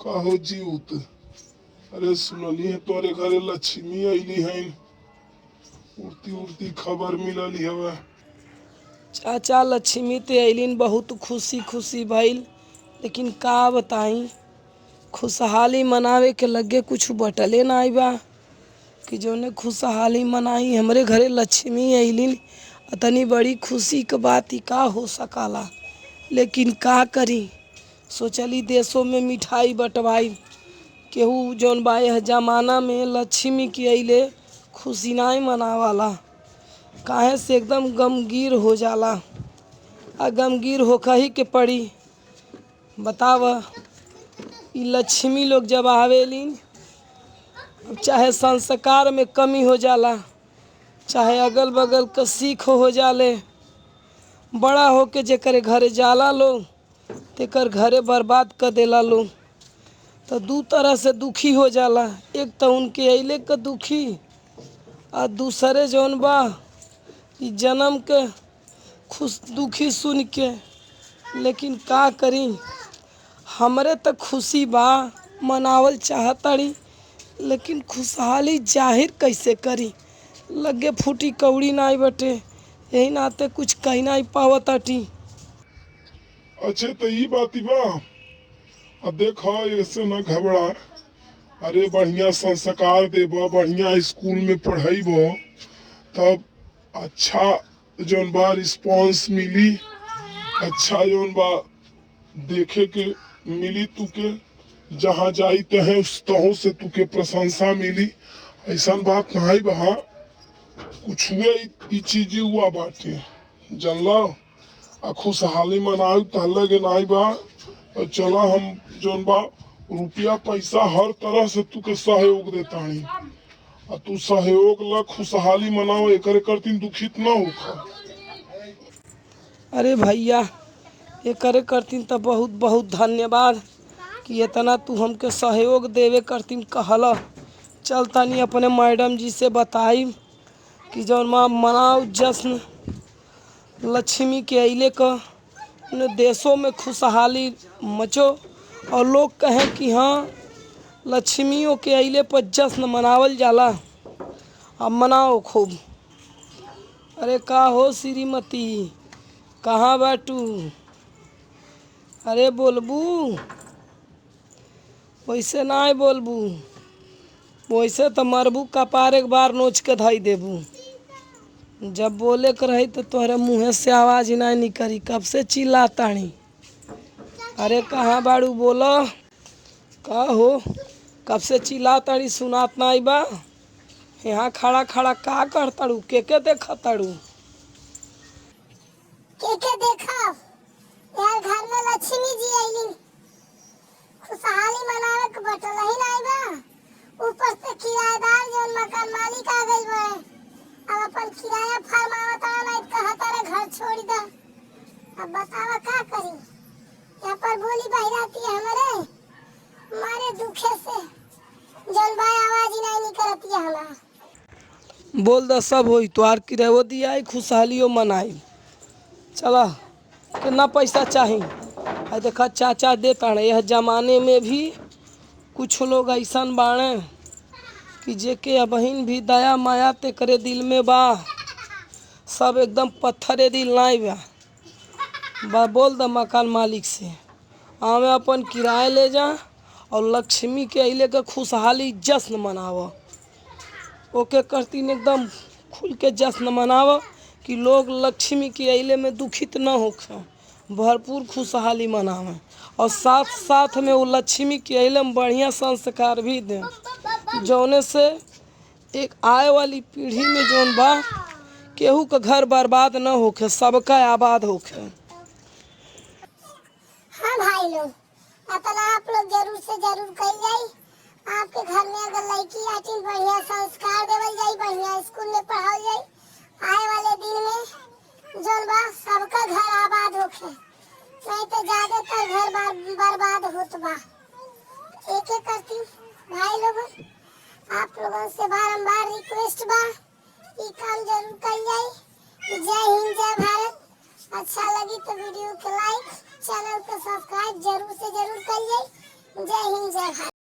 कहो जीत। अरे सुनली है तोरे घरे लक्ष्मी अली है। उड़ती उड़ती खबर मिलली हवे। चाचा लक्ष्मी ते अलिन बहुत खुशी खुशी भइल, लेकिन का बताई खुशहाली मनावे के लगे कुछ बटले नाई बा कि जोने खुशहाली मनाई हमरे घरे लक्ष्मी अलिन। अतनी बड़ी खुशी क बात ही का हो सकाला, लेकिन का करी। सोचली देशों में मिठाई बंटवाई, केहू जौन बा यह जमाना में लक्ष्मी के अइले खुशी नाई मनावाला, काहे से एकदम गमगीर हो जाला। आ गमगीर होकर ही के पड़ी। बताव ई लक्ष्मी लोग जब आवेलिन, चाहे संस्कार में कमी हो जाला, चाहे अगल बगल का सीख हो जाले, बड़ा होके जेकरे घरे जाला लोग तेकर घरे बर्बाद कर देला लोग। तो दू तरह से दुखी हो जाला, एक तो उनके अइले का दुखी और दूसरे जौन बा ई जन्म के खुश दुखी सुन के। लेकिन का करी, हमरे तो खुशी बा, मनावल चाहतड़ी, लेकिन खुशहाली जाहिर कैसे करी। लगे फूटी कौड़ी नाई बटे, यही नाते कुछ कही नहीं पावताटी। अच्छे तो ई बात बा। अब देखो ऐसे न घबरा। अरे बढ़िया संस्कार देबो, बढ़िया स्कूल में पढ़ाईबो, तब अच्छा जौन बा रिस्पांस मिली। अच्छा जौन बा देखे के मिली तुके। जहाँ जाई तहे तहों से तुके प्रशंसा मिली। ऐसा बात नहीं बा। कुछ हुए ई चीज हुआ बाटे जानला। आ खुशहाली मनाई तहले के नहीं बा। और चला हम जौन बा रुपया पैसा हर तरह से तुके सहयोग देतानी। आ तू सहयोग ला खुशहाली मनाओ एकरे करतीन दुखित ना होखा। अरे भैया ये करे करतीन तो बहुत बहुत धन्यवाद कि इतना तू हमके सहयोग देवे करतीन कहला। चल तनी अपने मैडम जी से बताई कि जौन माँ मनाओ जश्न लक्ष्मी के अइले का, उन्हें देशों में खुशहाली मचो और लोग कहें कि हाँ लक्ष्मियों के अइले पर जश्न मनावल जाला। अब मनाओ खूब। अरे का हो श्रीमती, कहाँ बाटू? अरे बोलबू, वैसे ना बोलबू, वैसे तो मरबू कपार एक बार नोच के धई देबू। जब बोले के रही तो तोहरे मुँह से आवाज ही नहीं निकली, कब से चिल्लातानी। अरे कहाँ बाड़ू बोलो, का हो कब से चिल्लाताड़ी सुनात नहीं बा। यहाँ खड़ा खड़ा का करताड़ू, के देखताड़ू? के देखा यार, घर में लक्ष्मी जी आईली, खुशहाली मनावे के बटल ही नहीं बा। ऊपर से किराएदार जौन मकान मालिक आ गइल बा, अब अपन किराया फरमावता नहीं कहता रे घर छोड़ दे। अब बतावा का करी। यहाँ पर बोली बहिराती है हमारे मारे दुखे से जौन भाई आवाज ही नहीं निकलती है हमारा। बोल द सब होई तो आर की वो दिया खुशहालियों मनाई। चला कितना पैसा चाहिए? आ देखा चाचा देता है। यह जमाने में भी कुछ लोग ऐसा बाणे कि जेके बहन भी दया माया ते करे दिल में बा, सब एकदम पत्थरे दिल नहीं बा। बोल द मकान मालिक से हमें अपन किराए ले जा और लक्ष्मी के अइले के खुशहाली जश्न मनाव। ओके करतीन एकदम खुल के जश्न मनाव कि लोग लक्ष्मी के अइले में दुखित न होखे, भरपूर खुशहाली मनावें। और साथ साथ में वो लक्ष्मी के अइले में बढ़िया संस्कार भी दें, जौने से एक आए वाली पीढ़ी में जौन बा केहू का घर बर्बाद न होखे, सबका आबाद होखे। हाँ भाई लोग, अपना आप लोग जरूर से जरूर कही जाई। आपके घर में अगर लड़की आती बढ़िया संस्कार देवल जाई, बढ़िया स्कूल में पढ़ाई जाई, आए वाले दिन में जौन बा सबका घर आबाद होखे। नहीं तो ज्यादातर घर बर्बाद होत बा। एक एक करती भाई लोगों, आप लोगों से बारंबार रिक्वेस्ट बा, ये काम जरूर कही जाई। जय हिंद, जय भारत। अच्छा लगी तो वीडियो को लाइक, चैनल को सब्सक्राइब जरूर से जरूर करिए। जय हिंद जय भारत।